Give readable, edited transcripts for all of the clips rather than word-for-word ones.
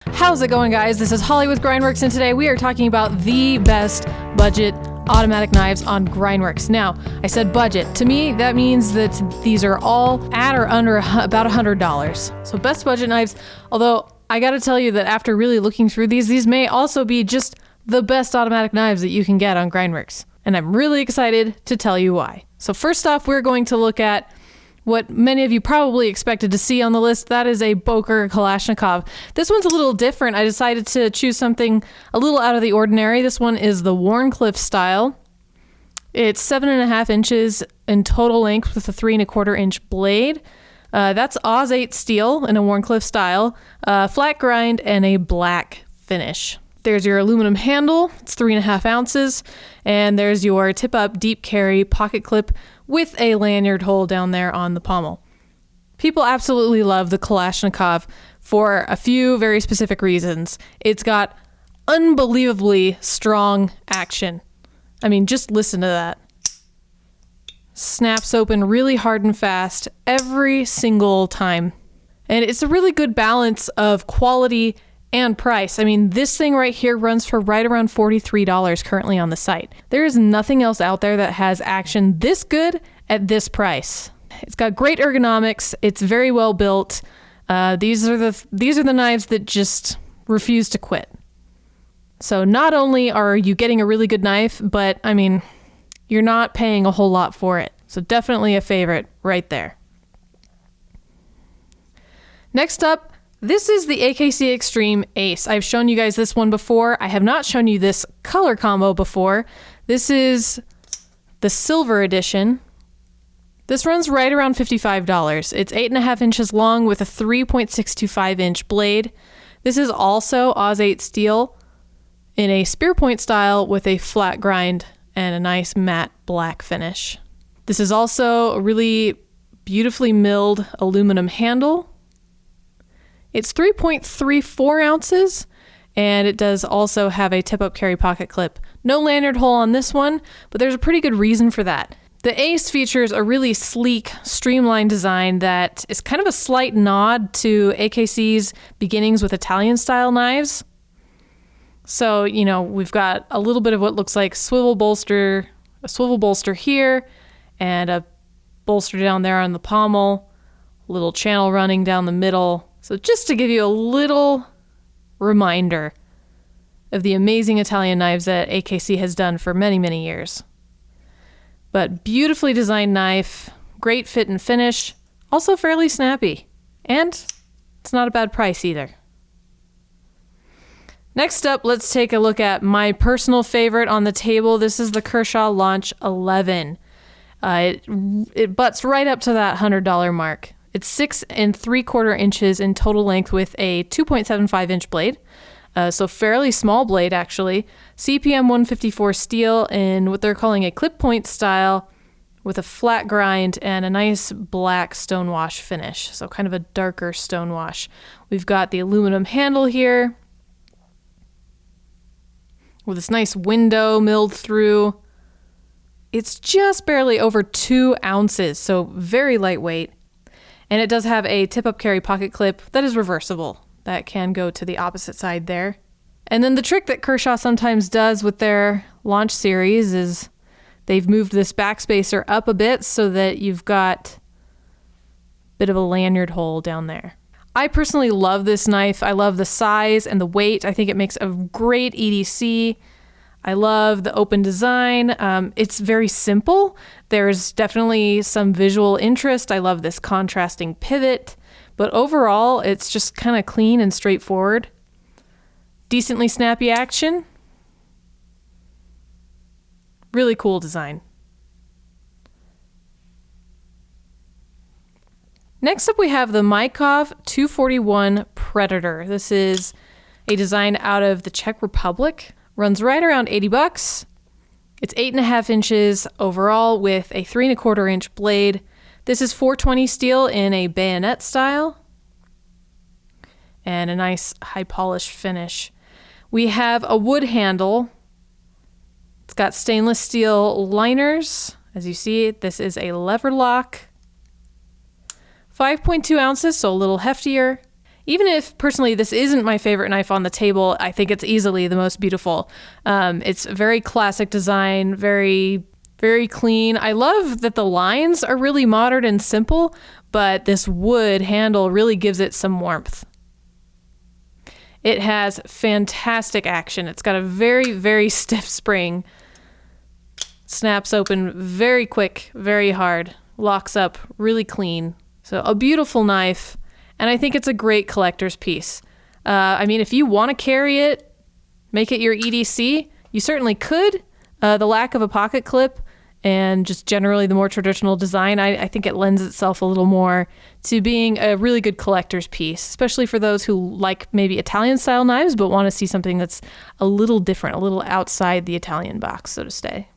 How's it going, guys? This is Holly with Grindworx, and today we are talking about the best budget automatic knives on Grindworx. Now, I said budget. To me, that means that these are all at or under about $100. So best budget knives, although I gotta tell you that after really looking through these may also be just the best automatic knives that you can get on Grindworx. And I'm really excited to tell you why. So first off, we're going to look at what many of you probably expected to see on the list. That is a Boker Kalashnikov. This one's a little different. I decided to choose something a little out of the ordinary. This one is the Wharncliffe style. It's 7.5 inches in total length with a 3¼ inch blade. That's Oz 8 steel in a Wharncliffe style, flat grind, and a black finish. There's your aluminum handle. It's 3.5 ounces. And there's your tip-up deep carry pocket clip with a lanyard hole down there on the pommel. People absolutely love the Kalashnikov for a few very specific reasons. It's got unbelievably strong action. I mean, just listen to that. Snaps open really hard and fast every single time. And it's a really good balance of quality and price. I mean, this thing right here runs for right around $43 currently on the site. There is nothing else out there that has action this good at this price. It's got great ergonomics. It's very well built. These are the knives that just refuse to quit. So not only are you getting a really good knife, but I mean, you're not paying a whole lot for it. So definitely a favorite right there. Next up, this is the AKC X-treme Ace. I've shown you guys this one before. I have not shown you this color combo before. This is the silver edition. This runs right around $55. It's 8.5 inches long with a 3.625 inch blade. This is also Oz 8 steel in a spear point style with a flat grind and a nice matte black finish. This is also a really beautifully milled aluminum handle. It's 3.34 ounces, and it does also have a tip-up carry pocket clip. No lanyard hole on this one, but there's a pretty good reason for that. The Ace features a really sleek, streamlined design that is kind of a slight nod to AKC's beginnings with Italian-style knives. So, you know, we've got a little bit of what looks like a swivel bolster here, and a bolster down there on the pommel, a little channel running down the middle. So just to give you a little reminder of the amazing Italian knives that AKC has done for many, many years. But beautifully designed knife, great fit and finish, also fairly snappy. And it's not a bad price either. Next up, let's take a look at my personal favorite on the table. This is the Kershaw Launch 11. It butts right up to that $100 mark. It's 6.75 inches in total length with a 2.75 inch blade. So fairly small blade, actually. CPM 154 steel in what they're calling a clip point style with a flat grind and a nice black stonewash finish. So kind of a darker stonewash. We've got the aluminum handle here with this nice window milled through. It's just barely over 2 ounces, so very lightweight. And it does have a tip-up carry pocket clip that is reversible. That can go to the opposite side there. And then the trick that Kershaw sometimes does with their launch series is they've moved this backspacer up a bit so that you've got a bit of a lanyard hole down there. I personally love this knife. I love the size and the weight. I think it makes a great EDC. I love the open design. It's very simple. There's definitely some visual interest. I love this contrasting pivot, but overall, it's just kind of clean and straightforward. Decently snappy action. Really cool design. Next up, we have the Mikov 241 Predator. This is a design out of the Czech Republic. Runs right around $80. It's 8.5 inches overall with a 3¼ inch blade. This is 420 steel in a bayonet style and a nice high polished finish. We have a wood handle. It's got stainless steel liners. As you see, this is a Leverlock. 5.2 ounces, so a little heftier. even if personally this isn't my favorite knife on the table, I think it's easily the most beautiful. It's a very classic design, very, very clean. I love that the lines are really modern and simple, but this wood handle really gives it some warmth. It has fantastic action. It's got a very, very stiff spring. Snaps open very quick, very hard. Locks up really clean. So a beautiful knife, and I think it's a great collector's piece. I mean, if you want to carry it, make it your EDC, you certainly could. The lack of a pocket clip and just generally the more traditional design, I think it lends itself a little more to being a really good collector's piece, especially for those who like maybe Italian style knives but want to see something that's a little different, a little outside the Italian box, so to say.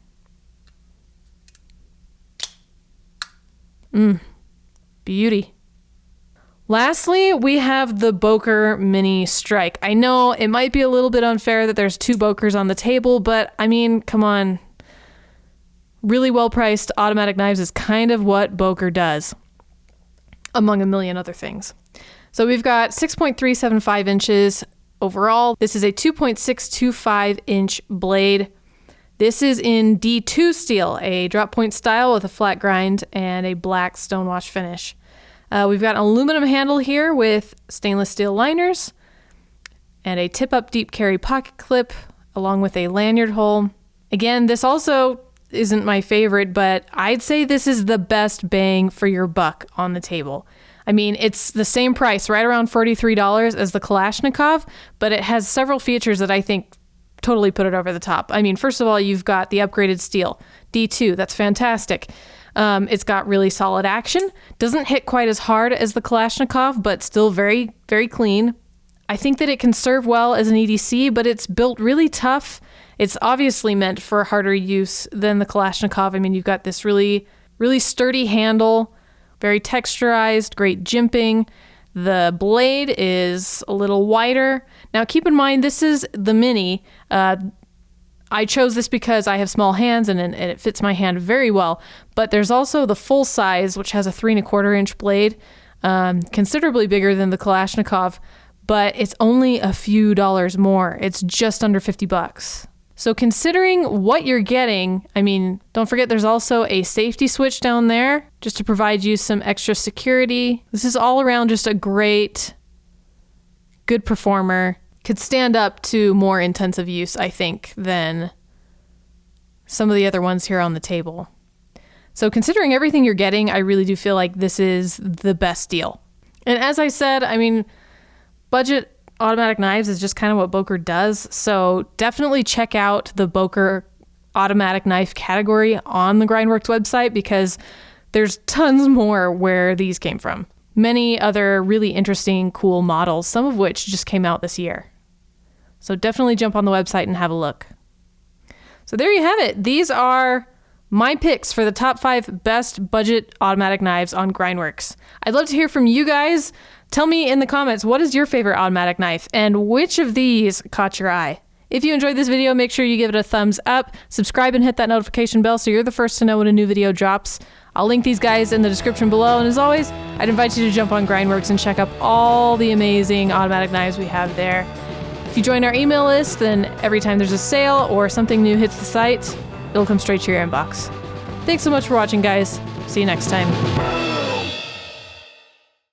Beauty. Lastly, we have the Boker Mini Strike. I know it might be a little bit unfair that there's 2 Bokers on the table, but I mean, come on. Really well-priced automatic knives is kind of what Boker does, among a million other things. So we've got 6.375 inches overall. This is a 2.625-inch blade. This is in D2 steel, a drop point style with a flat grind and a black stonewash finish. We've got an aluminum handle here with stainless steel liners and a tip-up deep carry pocket clip along with a lanyard hole. Again, this also isn't my favorite, but I'd say this is the best bang for your buck on the table. I mean, it's the same price, right around $43 as the Kalashnikov, but it has several features that I think totally put it over the top. I mean, first of all, you've got the upgraded steel, D2, that's fantastic. It's got really solid action, doesn't hit quite as hard as the Kalashnikov, but still very, very clean. I think that it can serve well as an EDC, but it's built really tough. It's obviously meant for harder use than the Kalashnikov. I mean, you've got this really, really sturdy handle, very texturized, great jimping. The blade is a little wider. Now, keep in mind, this is the Mini. I chose this because I have small hands and it fits my hand very well. But there's also the full size, which has a 3¼ inch blade, considerably bigger than the Kalashnikov, but it's only a few dollars more. It's just under $50. So considering what you're getting, I mean, don't forget there's also a safety switch down there just to provide you some extra security. This is all around just a great, good performer. Could stand up to more intensive use, I think, than some of the other ones here on the table. So considering everything you're getting, I really do feel like this is the best deal. And as I said, I mean, budget automatic knives is just kind of what Boker does. So definitely check out the Boker automatic knife category on the Grindworx website because there's tons more where these came from. Many other really interesting, cool models, some of which just came out this year. So definitely jump on the website and have a look. So there you have it. These are my picks for the top 5 best budget automatic knives on Grindworx. I'd love to hear from you guys. Tell me in the comments, what is your favorite automatic knife and which of these caught your eye? If you enjoyed this video, make sure you give it a thumbs up, subscribe and hit that notification bell so you're the first to know when a new video drops. I'll link these guys in the description below, and as always, I'd invite you to jump on Grindworx and check out all the amazing automatic knives we have there. If you join our email list, then every time there's a sale or something new hits the site, it'll come straight to your inbox. Thanks so much for watching, guys. See you next time.